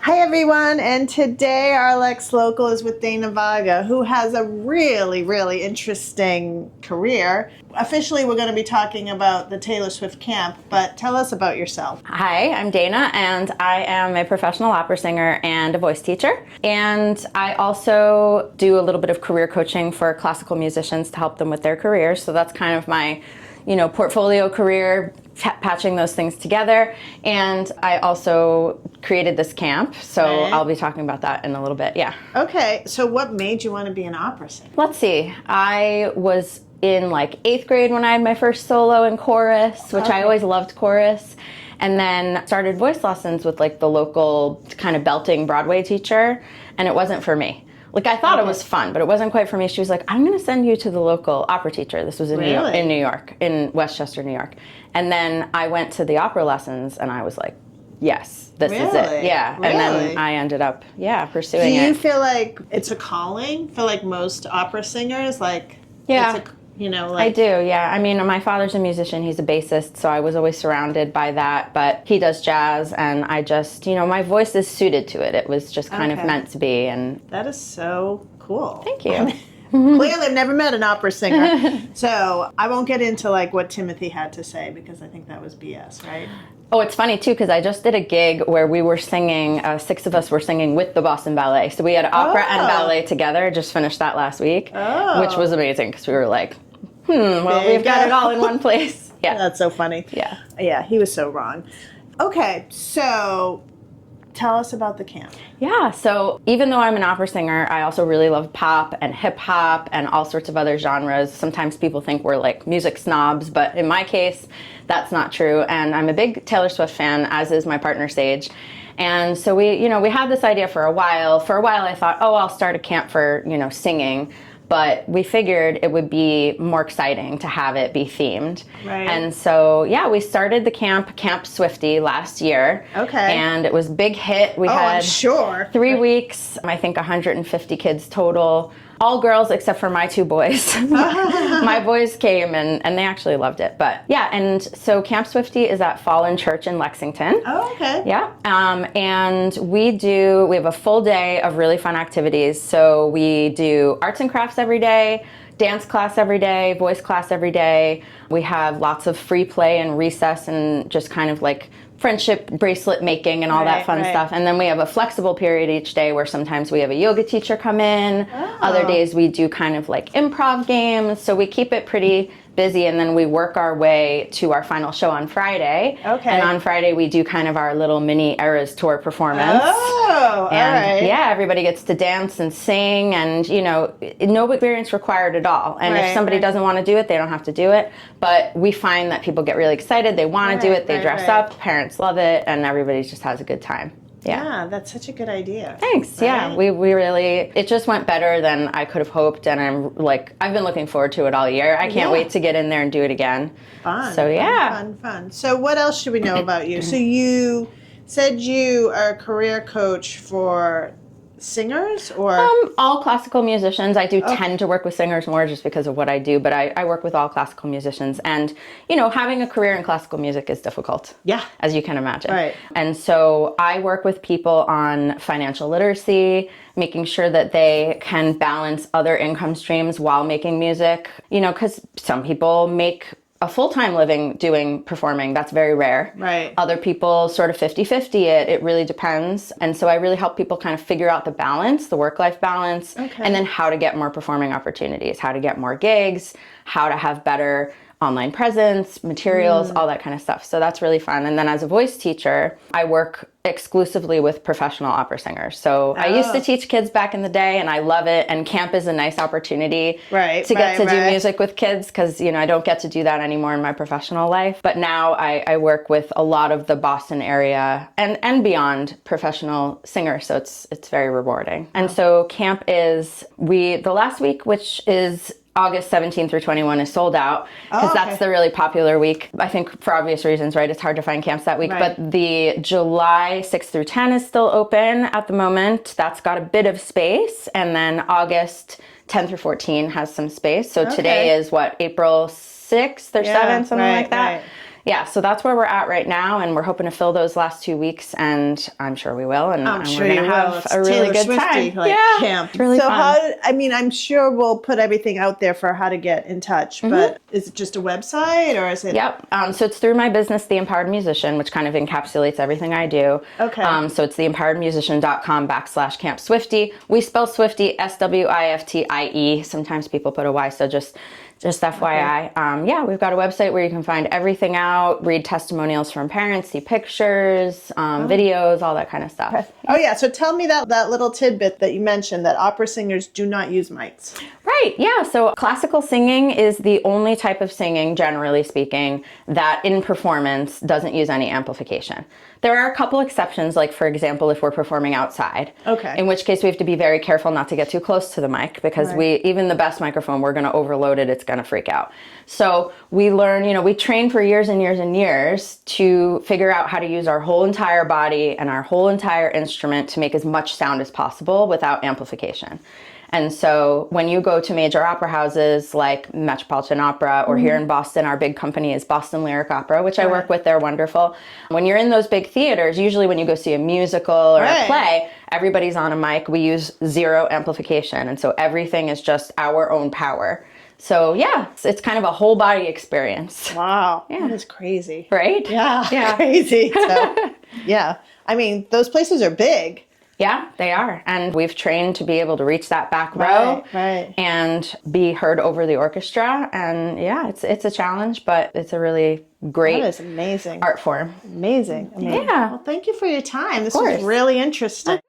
Hi everyone, and today our Lex Local is with Dana Varga, who has a really, really interesting career. Officially, we're going to be talking about the Taylor Swift camp, but tell us about yourself. Hi, I'm Dana, and I am a professional opera singer and a voice teacher. And I also do a little bit of career coaching for classical musicians to help them with their careers. So that's kind of my, portfolio career, patching those things together. And I also created this camp, so Right. I'll be talking about that in a little bit. Yeah. Okay, so what made you want to be an opera singer? Let's see. I was in like 8th grade when I had my first solo in chorus, which I always loved chorus. And then started voice lessons with like the local kind of belting Broadway teacher, and it wasn't for me. Like I thought it was fun, but it wasn't quite for me. She was like, "I'm going to send you to the local opera teacher." This was in New York, in Westchester, New York. And then I went to the opera lessons, and I was like, "Yes, this is it." Yeah. Really? And then I ended up, pursuing it. Do you feel like it's a calling for like most opera singers? Like, Yeah. it's a, I do, yeah. I mean, my father's a musician, he's a bassist, so I was always surrounded by that, but he does jazz, and I just, my voice is suited to it. It was just kind of meant to be, and... That is so cool. Thank you. Clearly, I've never met an opera singer, so I won't get into like what Timothy had to say, because I think that was BS, right? Oh, it's funny too, because I just did a gig where we were singing, 6 of us were singing with the Boston Ballet. So we had opera and ballet together, just finished that last week, which was amazing, because we were like, we've got it all in one place. Yeah. That's so funny. Yeah. Yeah, he was so wrong. Okay, so tell us about the camp. Yeah, so even though I'm an opera singer, I also really love pop and hip hop and all sorts of other genres. Sometimes people think we're like music snobs, but in my case, that's not true. And I'm a big Taylor Swift fan, as is my partner Sage. And so we had this idea for a while. For a while I thought, I'll start a camp for, singing. But we figured it would be more exciting to have it be themed. Right. And so, we started the Camp Swiftie last year. Okay. And it was a big hit. We had I'm sure. 3 weeks, I think 150 kids total. All girls except for my 2 boys. My boys came and they actually loved it. But yeah, and so Camp Swiftie is at Follen Church in Lexington. Oh, okay. Yeah, and we have a full day of really fun activities. So we do arts and crafts every day, dance class every day, voice class every day. We have lots of free play and recess and just kind of like friendship bracelet making and all that fun stuff. And then we have a flexible period each day where sometimes we have a yoga teacher come in. Other days we do kind of like improv games. So we keep it pretty busy, and then we work our way to our final show on Friday. Okay. And on Friday we do kind of our little mini Eras tour performance. Oh, and all right. yeah, everybody gets to dance and sing, and no experience required at all. And if somebody doesn't want to do it, they don't have to do it. But we find that people get really excited, they want to do it, they dress up, parents love it, and everybody just has a good time. Yeah, that's such a good idea. Thanks. Right? Yeah, we really, it just went better than I could have hoped, and I've been looking forward to it all year. I can't wait to get in there and do it again. Fun. So yeah. Fun. So what else should we know about you? So you said you are a career coach for singers, or all classical musicians. I do tend to work with singers more just because of what I do, but I work with all classical musicians. And having a career in classical music is difficult, as you can imagine. Right. And so I work with people on financial literacy, making sure that they can balance other income streams while making music, because some people make a full-time living doing performing. That's very rare. Right. Other people sort of 50-50 it. It really depends. And so I really help people kind of figure out the balance, the work-life balance, and then how to get more performing opportunities, how to get more gigs, how to have better online presence, materials, all that kind of stuff. So that's really fun. And then as a voice teacher, I work exclusively with professional opera singers. So I used to teach kids back in the day, and I love it. And camp is a nice opportunity to get to do music with kids, because, I don't get to do that anymore in my professional life. But now I work with a lot of the Boston area and beyond professional singers. So it's very rewarding. And so camp is the last week, which is August 17th through 21, is sold out, because that's the really popular week. I think for obvious reasons, right? It's hard to find camps that week. But the July 6th through 10 is still open at the moment. That's got a bit of space. And then August 10 through 14 has some space. So today is April 6th or 7th, something like that. Yeah, so that's where we're at right now, and we're hoping to fill those last 2 weeks, and I'm sure we will, and, I'm and sure we're you gonna will. have It's a really Taylor good Swiftie, time. like, Yeah, camp. it's really so fun. I'm sure we'll put everything out there for how to get in touch, but is it just a website or is it? Yep. So it's through my business, The Empowered Musician, which kind of encapsulates everything I do. Okay. So it's theempoweredmusician.com/Camp Swiftie. We spell Swiftie Swiftie. Sometimes people put a Y, so just FYI. Okay. Yeah, we've got a website where you can find everything out, read testimonials from parents, see pictures, videos, all that kind of stuff. Okay. Oh yeah, so tell me that little tidbit that you mentioned, that opera singers do not use mics. Right, yeah. So classical singing is the only type of singing, generally speaking, that in performance doesn't use any amplification. There are a couple exceptions, like for example, if we're performing outside. Okay. In which case we have to be very careful not to get too close to the mic, because even the best microphone, we're going to overload it, it's going to freak out. So we learn, we train for years and years and years to figure out how to use our whole entire body and our whole entire instrument to make as much sound as possible without amplification. And so when you go to major opera houses like Metropolitan Opera, or here in Boston, our big company is Boston Lyric Opera, which I work with, they're wonderful. When you're in those big theaters, usually when you go see a musical or a play, everybody's on a mic. We use zero amplification. And so everything is just our own power. So yeah, it's kind of a whole body experience. Wow. Yeah. That is crazy. Right? Yeah. Crazy. So, yeah. I mean, those places are big. Yeah, they are. And we've trained to be able to reach that back row and be heard over the orchestra. And yeah, it's a challenge, but it's a really great that is amazing art form. Amazing. Yeah. Well, thank you for your time. This was really interesting.